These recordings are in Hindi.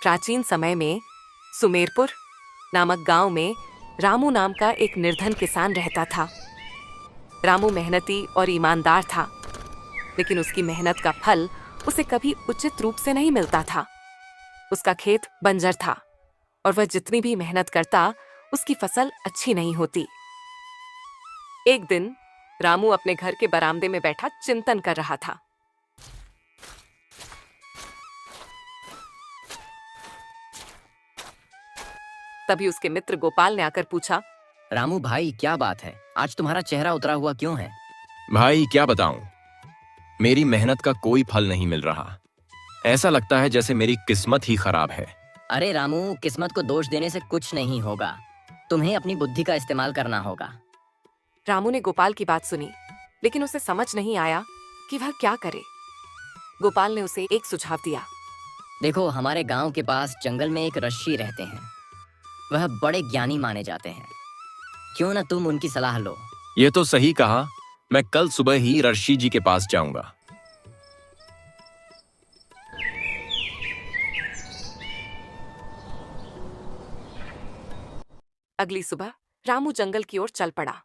प्राचीन समय में सुमेरपुर नामक गांव में रामू नाम का एक निर्धन किसान रहता था। रामू मेहनती और ईमानदार था, लेकिन उसकी मेहनत का फल उसे कभी उचित रूप से नहीं मिलता था। उसका खेत बंजर था और वह जितनी भी मेहनत करता, उसकी फसल अच्छी नहीं होती। एक दिन रामू अपने घर के बरामदे में बैठा चिंतन कर रहा था। तभी उसके मित्र गोपाल ने आकर पूछा, रामू भाई, क्या बात है? आज तुम्हारा चेहरा उतरा हुआ क्यों है? भाई क्या बताऊं, मेरी मेहनत का कोई फल नहीं मिल रहा। ऐसा लगता है जैसे मेरी किस्मत ही खराब है। अरे रामू, किस्मत को दोष देने से कुछ नहीं होगा। तुम्हें अपनी बुद्धि का इस्तेमाल करना होगा। रामू ने गोपाल की बात सुनी, लेकिन उसे समझ नहीं आया कि वह क्या करे। गोपाल ने उसे एक सुझाव दिया। देखो, हमारे गांव के पास जंगल में एक ऋषि रहते हैं। वह बड़े ज्ञानी माने जाते हैं। क्यों ना तुम उनकी सलाह लो? ये तो सही कहा। मैं कल सुबह ही ऋषि जी के पास जाऊंगा। अगली सुबह रामू जंगल की ओर चल पड़ा।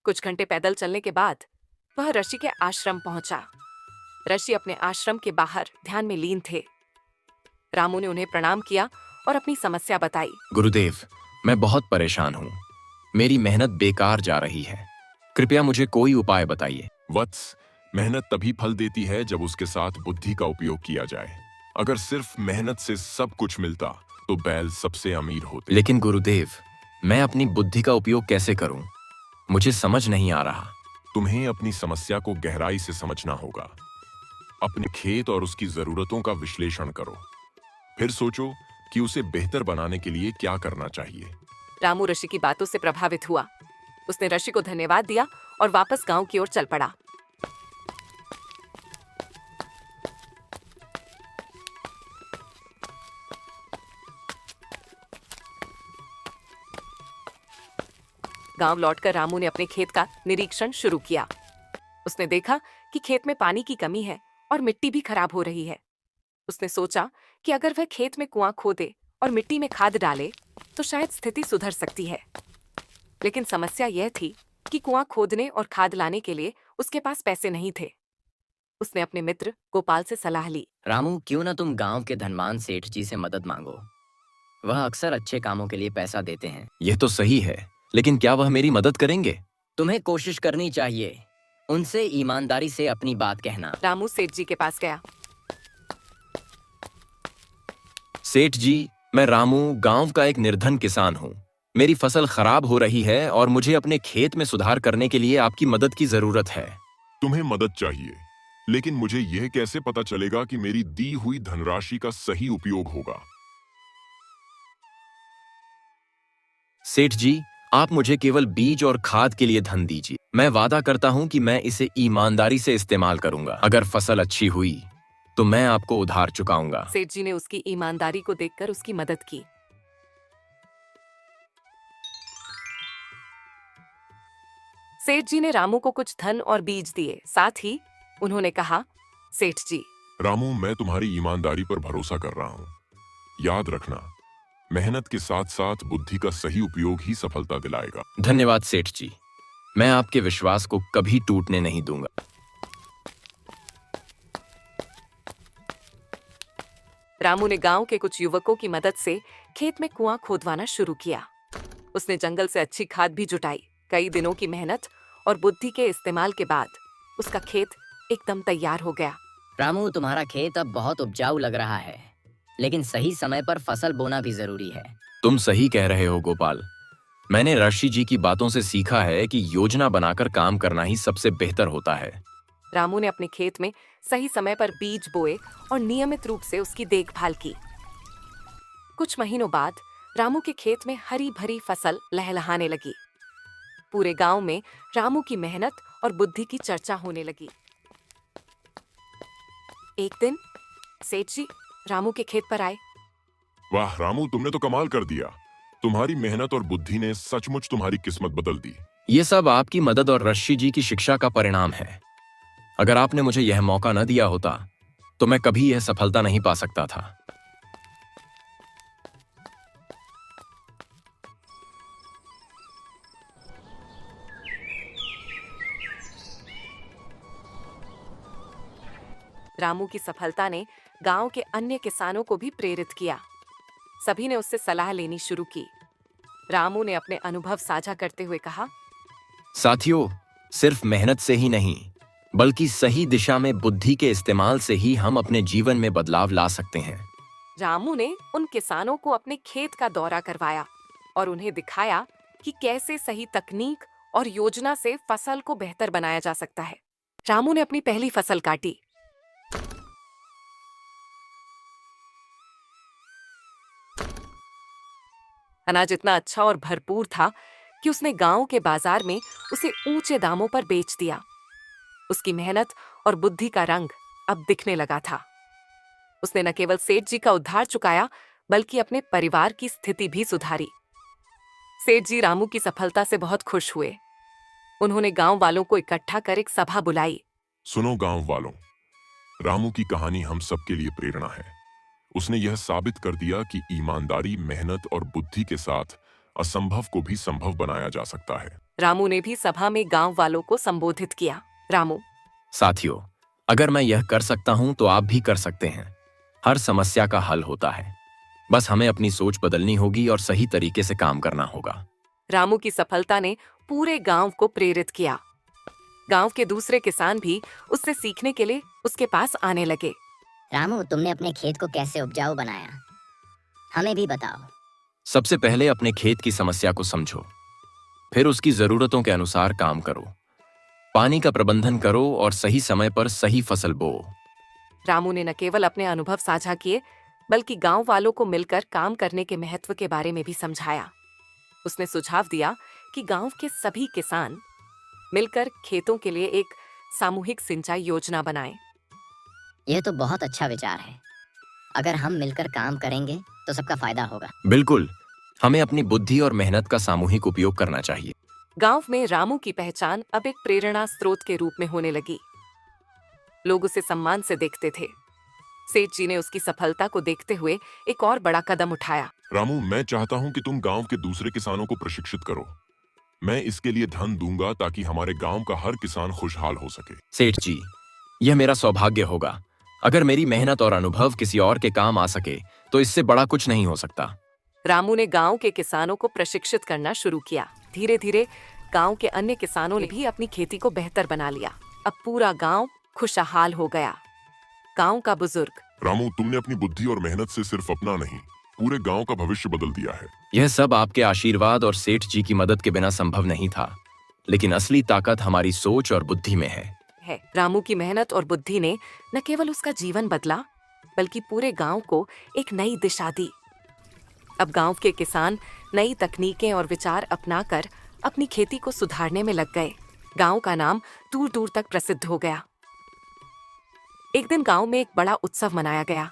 कुछ घंटे पैदल चलने के बाद वह ऋषि के आश्रम पहुंचा। ऋषि अपने आश्रम के बाहर ध्यान में लीन थे। रामू ने उन्हें प्रणाम किया और अपनी समस्या बताई। गुरुदेव, मैं बहुत परेशान हूँ। मेरी मेहनत बेकार जा रही है। कृपया मुझे कोई उपाय बताइए। वत्स, मेहनत तभी फल देती है जब उसके साथ बुद्धि का उपयोग किया जाए। अगर सिर्फ मेहनत से सब कुछ मिलता तो बैल सबसे अमीर होते। लेकिन गुरुदेव, मैं अपनी बुद्धि का उपयोग कैसे करूं? मुझे समझ नहीं आ रहा। तुम्हें अपनी समस्या को गहराई से समझना होगा। अपने खेत और उसकी जरूरतों का विश्लेषण करो। फिर सोचो कि उसे बेहतर बनाने के लिए क्या करना चाहिए। रामू ऋषि की बातों से प्रभावित हुआ। उसने ऋषि को धन्यवाद दिया और वापस गांव की ओर चल पड़ा। गांव लौटकर रामू ने अपने खेत का निरीक्षण शुरू किया। उसने देखा कि खेत में पानी की कमी है और मिट्टी भी खराब हो रही है। उसने सोचा कि अगर वह खेत में कुआं खोदे और मिट्टी में खाद डाले तो शायद स्थिति सुधर सकती है। लेकिन समस्या यह थी कि कुआं खोदने और खाद लाने के लिए उसके पास पैसे नहीं थे। उसने अपने मित्र गोपाल से सलाह ली। रामू, क्यों ना तुम गांव के धनवान सेठ जी से मदद मांगो। वह अक्सर अच्छे कामों के लिए पैसा देते हैं। यह तो सही है, लेकिन क्या वह मेरी मदद करेंगे? तुम्हें कोशिश करनी चाहिए। उनसे ईमानदारी से अपनी बात कहना। रामू सेठ जी के पास गया। सेठ जी, मैं रामू गांव का एक निर्धन किसान हूँ। मेरी फसल खराब हो रही है और मुझे अपने खेत में सुधार करने के लिए आपकी मदद की जरूरत है। तुम्हें मदद चाहिए, लेकिन मुझे यह कैसे पता चलेगा कि मेरी दी हुई धनराशि का सही उपयोग होगा? सेठ जी, आप मुझे केवल बीज और खाद के लिए धन दीजिए। मैं वादा करता हूं कि मैं इसे ईमानदारी से इस्तेमाल करूंगा। अगर फसल अच्छी हुई तो मैं आपको उधार चुकाऊंगा। सेठ जी ने उसकी ईमानदारी को देखकर उसकी मदद की। सेठ जी ने रामू को कुछ धन और बीज दिए। साथ ही उन्होंने कहा, सेठ जी, रामू, मैं तुम्हारी ईमानदारी पर भरोसा कर रहा हूँ। याद रखना, मेहनत के साथ साथ बुद्धि का सही उपयोग ही सफलता दिलाएगा। धन्यवाद सेठ जी, मैं आपके विश्वास को कभी टूटने नहीं दूंगा। रामू ने गांव के कुछ युवकों की मदद से खेत में कुआं खोदवाना शुरू किया। उसने जंगल से अच्छी खाद भी जुटाई। कई दिनों की मेहनत और बुद्धि के इस्तेमाल के बाद उसका खेत एकदम तैयार हो गया। रामू, तुम्हारा खेत अब बहुत उपजाऊ लग रहा है, लेकिन सही समय पर फसल बोना भी जरूरी है। तुम सही कह रहे हो गोपाल। मैंने ऋषि जी की बातों से सीखा है कि योजना बनाकर काम करना ही सबसे बेहतर होता है। रामू ने अपने खेत में सही समय पर बीज बोए और नियमित रूप से उसकी देखभाल की। कुछ महीनों बाद रामू के खेत में हरी भरी फसल लहलहाने लगी। पूरे गांव में रामू की मेहनत और बुद्धि की चर्चा होने लगी। एक दिन सेठ जी रामू के खेत पर आए। वाह रामू, तुमने तो कमाल कर दिया। तुम्हारी मेहनत और बुद्धि ने सचमुच तुम्हारी किस्मत बदल दी। ये सब आपकी मदद और ऋषि जी की शिक्षा का परिणाम है। अगर आपने मुझे यह मौका न दिया होता तो मैं कभी यह सफलता नहीं पा सकता था। रामू की सफलता ने गांव के अन्य किसानों को भी प्रेरित किया। सभी ने उससे सलाह लेनी शुरू की। रामू ने अपने अनुभव साझा करते हुए कहा, साथियों, सिर्फ मेहनत से ही नहीं बल्कि सही दिशा में बुद्धि के इस्तेमाल से ही हम अपने जीवन में बदलाव ला सकते हैं। रामू ने उन किसानों को अपने खेत का दौरा करवाया और उन्हें दिखाया कि कैसे सही तकनीक और योजना से फसल को बेहतर बनाया जा सकता है। रामू ने अपनी पहली फसल काटी। अनाज इतना अच्छा और भरपूर था कि उसने गांव के बाजार में उसे ऊंचे दामों पर बेच दिया। उसकी मेहनत और बुद्धि का रंग अब दिखने लगा था। उसने न केवल सेठ जी का उद्धार चुकाया बल्कि अपने परिवार की स्थिति भी सुधारी। सेठ जी रामू की सफलता से बहुत खुश हुए। उन्होंने गांव वालों को इकट्ठा कर एक सभा बुलाई। सुनो गांव वालों, रामू की कहानी हम सबके लिए प्रेरणा है। उसने यह साबित कर दिया कि ईमानदारी, मेहनत और बुद्धि के साथ असंभव को भी संभव बनाया जा सकता है। रामू ने भी सभा में गांव वालों को संबोधित किया। रामू, साथियों, अगर मैं यह कर सकता हूं तो आप भी कर सकते हैं। हर समस्या का हल होता है, बस हमें अपनी सोच बदलनी होगी और सही तरीके से काम करना होगा। रामू की सफलता ने पूरे गांव को प्रेरित किया। गांव के दूसरे किसान भी उससे सीखने के लिए उसके पास आने लगे। रामू, तुमने अपने खेत को कैसे उपजाऊ बनाया? हमें भी बताओ। सबसे पहले अपने खेत की समस्या को समझो, फिर उसकी जरूरतों के अनुसार काम करो। पानी का प्रबंधन करो और सही समय पर सही फसल बो। रामू ने न केवल अपने अनुभव साझा किए बल्कि गांव वालों को मिलकर काम करने के महत्व के बारे में भी समझाया। उसने सुझाव दिया कि गांव के सभी किसान मिलकर खेतों के लिए एक सामूहिक सिंचाई योजना बनाएं। यह तो बहुत अच्छा विचार है। अगर हम मिलकर काम करेंगे तो सबका फायदा होगा। बिल्कुल, हमें अपनी बुद्धि और मेहनत का सामूहिक उपयोग करना चाहिए। गांव में रामू की पहचान अब एक प्रेरणा स्रोत के रूप में होने लगी। लोग उसे सम्मान से देखते थे। सेठ जी ने उसकी सफलता को देखते हुए एक और बड़ा कदम उठाया। रामू, मैं चाहता हूं कि तुम गांव के दूसरे किसानों को प्रशिक्षित करो। मैं इसके लिए धन दूंगा ताकि हमारे गांव का हर किसान खुशहाल हो सके। सेठ जी, यह मेरा सौभाग्य होगा। अगर मेरी मेहनत और अनुभव किसी और के काम आ सके तो इससे बड़ा कुछ नहीं हो सकता। रामू ने गांव के किसानों को प्रशिक्षित करना शुरू किया। धीरे धीरे गांव के अन्य किसानों ने भी अपनी खेती को बेहतर बना लिया। अब पूरा गांव खुशहाल हो गया। गांव का बुजुर्ग, रामू, तुमने अपनी बुद्धि और मेहनत से सिर्फ अपना नहीं, पूरे गांव का भविष्य बदल दिया है। यह सब आपके आशीर्वाद और सेठ जी की मदद के बिना संभव नहीं था, लेकिन असली ताकत हमारी सोच और बुद्धि में है। रामू की मेहनत और बुद्धि ने न केवल उसका जीवन बदला बल्कि पूरे गांव को एक नई दिशा दी। अब गांव के किसान नई तकनीकें और विचार अपनाकर अपनी खेती को सुधारने में लग गए। गांव का नाम दूर दूर तक प्रसिद्ध हो गया। एक दिन गांव में एक बड़ा उत्सव मनाया गया।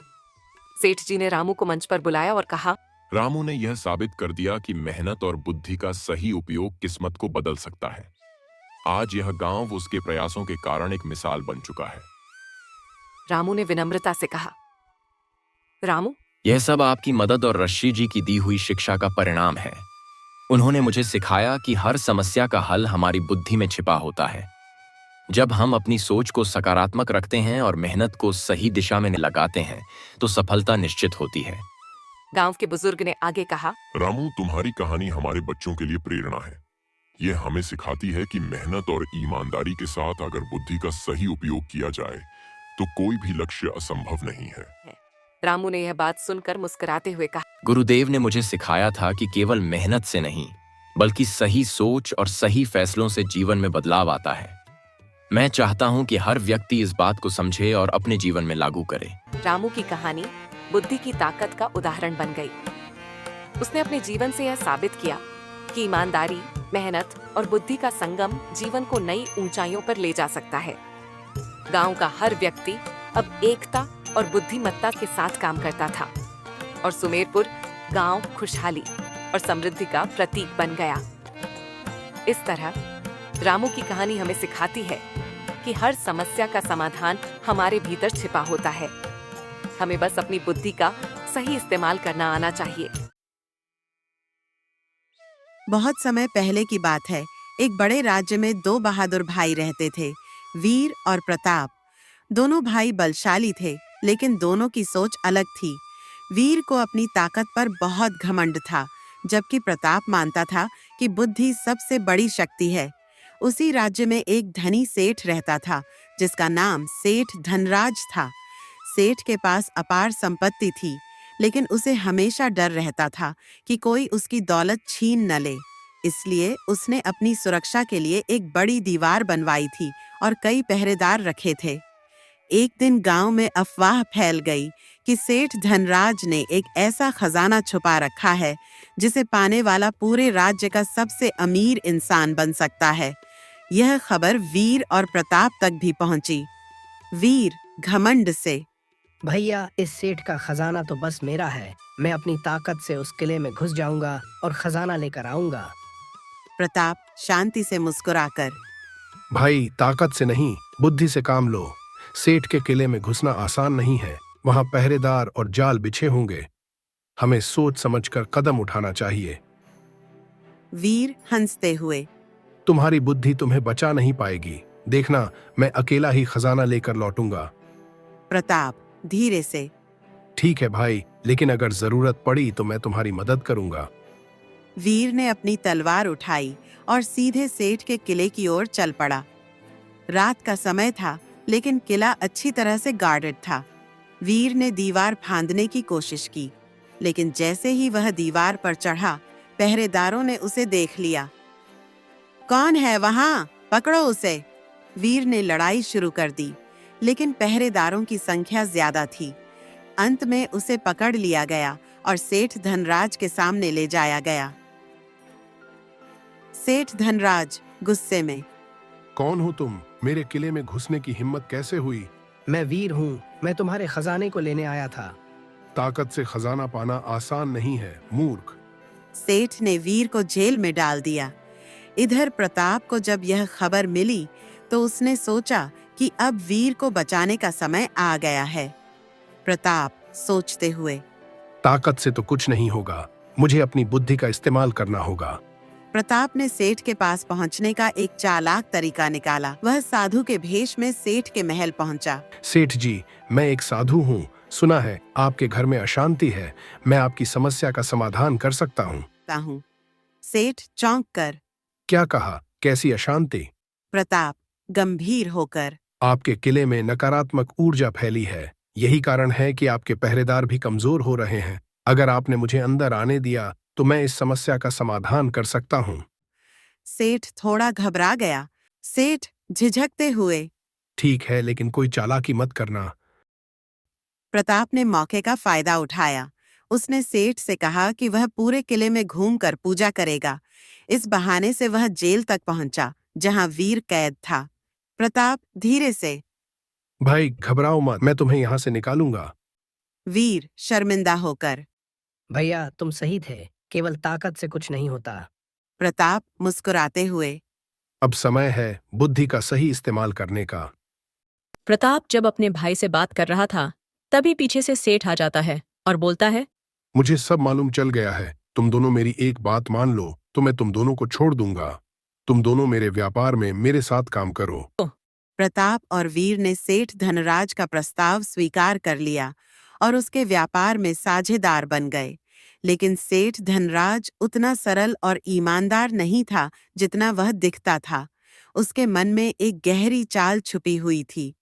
सेठ जी ने रामू को मंच पर बुलाया और कहा, रामू ने यह साबित कर दिया कि मेहनत और बुद्धि का सही उपयोग किस्मत को बदल सकता है। आज यह गांव उसके प्रयासों के कारण एक मिसाल बन चुका है। रामू ने विनम्रता से कहा, रामू, यह सब आपकी मदद और ऋषि जी की दी हुई शिक्षा का परिणाम है। उन्होंने मुझे सिखाया कि हर समस्या का हल हमारी बुद्धि में छिपा होता है। जब हम अपनी सोच को सकारात्मक रखते हैं और मेहनत को सही दिशा में लगाते हैं तो सफलता निश्चित होती है। गांव के बुजुर्ग ने आगे कहा, रामू, तुम्हारी कहानी हमारे बच्चों के लिए प्रेरणा है। यह हमें सिखाती है कि मेहनत और ईमानदारी के साथ अगर बुद्धि का सही उपयोग किया जाए तो कोई भी लक्ष्य असंभव नहीं है। रामू ने यह बात सुनकर मुस्कुराते हुए कहा, गुरुदेव ने मुझे सिखाया था कि केवल मेहनत से नहीं बल्कि सही सोच और सही फैसलों से जीवन में बदलाव आता है। मैं चाहता हूं कि हर व्यक्ति इस बात को समझे और अपने जीवन में लागू करे। रामू की कहानी बुद्धि की ताकत का उदाहरण बन गई। उसने अपने जीवन से यह साबित किया कि ईमानदारी, मेहनत और बुद्धि का संगम जीवन को नई ऊंचाइयों पर ले जा सकता है। गांव का हर व्यक्ति अब एकता और बुद्धिमत्ता के साथ काम करता था और सुमेरपुर गांव खुशहाली और समृद्धि का प्रतीक बन गया। इस तरह रामू की कहानी हमें सिखाती है कि हर समस्या का समाधान हमारे भीतर छिपा होता है। हमें बस अपनी बुद्धि का सही इस्तेमाल करना आना चाहिए। बहुत समय पहले की बात है। एक बड़े राज्य में दो बहादुर भाई रहते थे, वीर और प्रताप। दोनों भाई बलशाली थे, लेकिन दोनों की सोच अलग थी। वीर को अपनी ताकत पर बहुत घमंड था, जबकि प्रताप मानता था कि बुद्धि सबसे बड़ी शक्ति है। उसी राज्य में एक धनी सेठ रहता था, जिसका नाम सेठ धनराज था। सेठ के पास अपार संपत्ति थी, लेकिन उसे हमेशा डर रहता था कि कोई उसकी दौलत छीन न ले। इसलिए उसने अपनी सुरक्षा के लिए एक बड़ी दीवार बनवाई थी और कई पहरेदार रखे थे। एक दिन गांव में अफवाह फैल गई कि सेठ धनराज ने एक ऐसा खजाना छुपा रखा है जिसे पाने वाला पूरे राज्य का सबसे अमीर इंसान बन सकता है। यह खबर वीर और प्रताप तक भी पहुंची। वीर घमंड से, भैया, इस सेठ का खजाना तो बस मेरा है। मैं अपनी ताकत से उस किले में घुस जाऊंगा और खजाना लेकर आऊंगा। प्रताप शांति से मुस्कुराकर, भाई, ताकत से नहीं, बुद्धि से काम लो। सेठ के किले में घुसना आसान नहीं है। वहां पहरेदार और जाल बिछे होंगे। हमें सोच समझकर कदम उठाना चाहिए। वीर हंसते हुए, तुम्हारी बुद्धि तुम्हें बचा नहीं पाएगी। देखना, मैं अकेला ही खजाना लेकर लौटूंगा। प्रताप धीरे से, ठीक है भाई, लेकिन अगर जरूरत पड़ी तो मैं तुम्हारी मदद करूंगा। वीर ने अपनी तलवार उठाई और सीधे सेठ के किले की ओर चल पड़ा। रात का समय था, लेकिन किला अच्छी तरह से गार्डेड था। वीर ने दीवार फांदने की कोशिश की, लेकिन जैसे ही वह दीवार पर चढ़ा, पहरेदारों ने उसे देख लिया। कौन है वहां? पकड़ो उसे! वीर ने लड़ाई शुरू कर दी, लेकिन पहरेदारों की संख्या ज्यादा थी। अंत में उसे पकड़ लिया गया और सेठ धनराज के सामने ले जाया गया। सेठ धनराज गुस्से में, कौन हो तुम? मेरे किले में घुसने की हिम्मत कैसे हुई? मैं वीर हूँ। मैं तुम्हारे खजाने को लेने आया था। ताकत से खजाना पाना आसान नहीं है, मूर्ख। सेठ ने वीर को जेल में डाल दिया। इधर प्रताप को जब यह खबर मिली तो उसने सोचा कि अब वीर को बचाने का समय आ गया है। प्रताप सोचते हुए, ताकत से तो कुछ नहीं होगा, मुझे अपनी बुद्धि का इस्तेमाल करना होगा। प्रताप ने सेठ के पास पहुंचने का एक चालाक तरीका निकाला। वह साधु के भेष में सेठ के महल पहुंचा। सेठ जी, मैं एक साधु हूँ। सुना है आपके घर में अशांति है। मैं आपकी समस्या का समाधान कर सकता हूँ। सेठ चौंक कर, क्या कहा? कैसी अशांति? प्रताप गंभीर होकर, आपके किले में नकारात्मक ऊर्जा फैली है। यही कारण है कि आपके पहरेदार भी कमजोर हो रहे हैं। अगर आपने मुझे अंदर आने दिया तो मैं इस समस्या का समाधान कर सकता हूँ। सेठ थोड़ा घबरा गया। सेठ झिझकते हुए, ठीक है, लेकिन कोई चालाकी मत करना। प्रताप ने मौके का फायदा उठाया। उसने सेठ से कहा कि वह पूरे किले में घूमकर पूजा करेगा। इस बहाने से वह जेल तक पहुंचा, जहां वीर कैद था। प्रताप धीरे से, भाई घबराओ मत, मैं तुम्हें यहाँ से निकालूंगा। वीर शर्मिंदा होकर, भैया, तुम सही थे। केवल ताकत से कुछ नहीं होता। प्रताप मुस्कुराते हुए, अब समय है बुद्धि का सही इस्तेमाल करने का। प्रताप जब अपने भाई से बात कर रहा था, तभी पीछे से सेठ आ जाता है और बोलता है, मुझे सब मालूम चल गया है। तुम दोनों मेरी एक बात मान लो तो मैं तुम दोनों को छोड़ दूंगा। तुम दोनों मेरे व्यापार में मेरे साथ काम करो। प्रताप और वीर ने सेठ धनराज का प्रस्ताव स्वीकार कर लिया और उसके व्यापार में साझेदार बन गए। लेकिन सेठ धनराज उतना सरल और ईमानदार नहीं था जितना वह दिखता था। उसके मन में एक गहरी चाल छुपी हुई थी।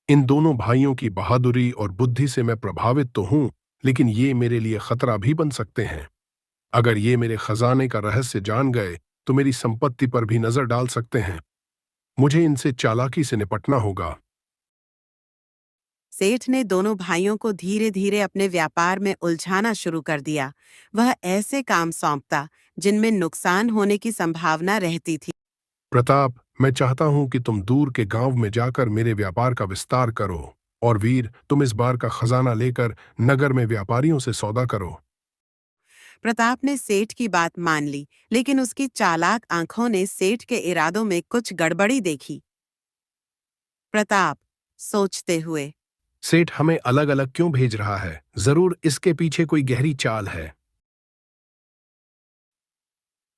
इन दोनों भाइयों की बहादुरी और बुद्धि से मैं प्रभावित तो हूं, लेकिन ये मेरे लिए खतरा भी बन सकते हैं। अगर ये मेरे खजाने का रहस्य जान गए तो मेरी संपत्ति पर भी नजर डाल सकते हैं। मुझे इनसे चालाकी से निपटना होगा। सेठ ने दोनों भाइयों को धीरे धीरे अपने व्यापार में उलझाना शुरू कर दिया। वह ऐसे काम सौंपता जिनमें नुकसान होने की संभावना रहती थी। प्रताप, मैं चाहता हूं कि तुम दूर के गांव में जाकर मेरे व्यापार का विस्तार करो, और वीर, तुम इस बार का खजाना लेकर नगर में व्यापारियों से सौदा करो। प्रताप ने सेठ की बात मान ली, लेकिन उसकी चालाक आंखों ने सेठ के इरादों में कुछ गड़बड़ी देखी। प्रताप सोचते हुए, सेठ हमें अलग अलग क्यों भेज रहा है? जरूर इसके पीछे कोई गहरी चाल है।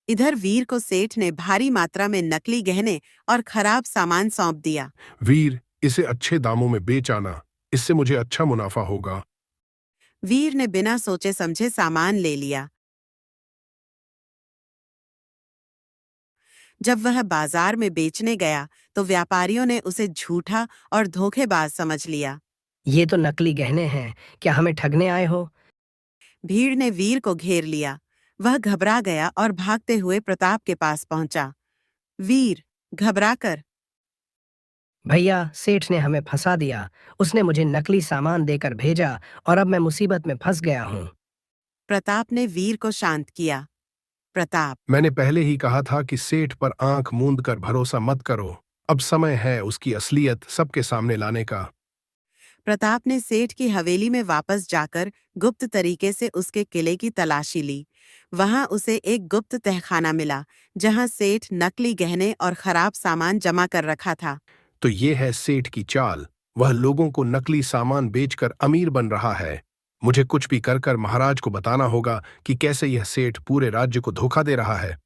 इधर वीर को सेठ ने भारी मात्रा में नकली गहने और खराब सामान सौंप दिया। वीर, इसे अच्छे दामों में बेच आना, इससे मुझे अच्छा मुनाफा होगा। वीर ने बिना सोचे समझे सामान ले लिया। जब वह बाजार में बेचने गया तो व्यापारियों ने उसे झूठा और धोखेबाज समझ लिया। ये तो नकली गहने हैं, क्या हमें ठगने आए हो? भीड़ ने वीर को घेर लिया। वह घबरा गया और भागते हुए प्रताप के पास पहुंचा। वीर घबराकर, भैया, सेठ ने हमें फंसा दिया। उसने मुझे नकली सामान देकर भेजा और अब मैं मुसीबत में फंस गया हूँ। प्रताप ने वीर को शांत किया। प्रताप, मैंने पहले ही कहा था कि सेठ पर आंख मूंद कर भरोसा मत करो। अब समय है उसकी असलियत सबके सामने लाने का। प्रताप ने सेठ की हवेली में वापस जाकर गुप्त तरीके से उसके किले की तलाशी ली। वहां उसे एक गुप्त तहखाना मिला, जहां सेठ नकली गहने और खराब सामान जमा कर रखा था। तो ये है सेठ की चाल। वह लोगों को नकली सामान बेचकर अमीर बन रहा है। मुझे कुछ भी कर कर महाराज को बताना होगा कि कैसे यह सेठ पूरे राज्य को धोखा दे रहा है।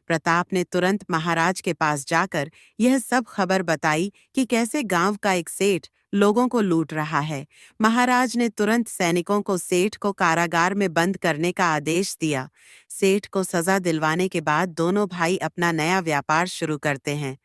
प्रताप ने तुरंत महाराज के पास जाकर यह सब खबर बताई कि कैसे गांव का एक सेठ लोगों को लूट रहा है। महाराज ने तुरंत सैनिकों को सेठ को कारागार में बंद करने का आदेश दिया। सेठ को सजा दिलवाने के बाद दोनों भाई अपना नया व्यापार शुरू करते हैं।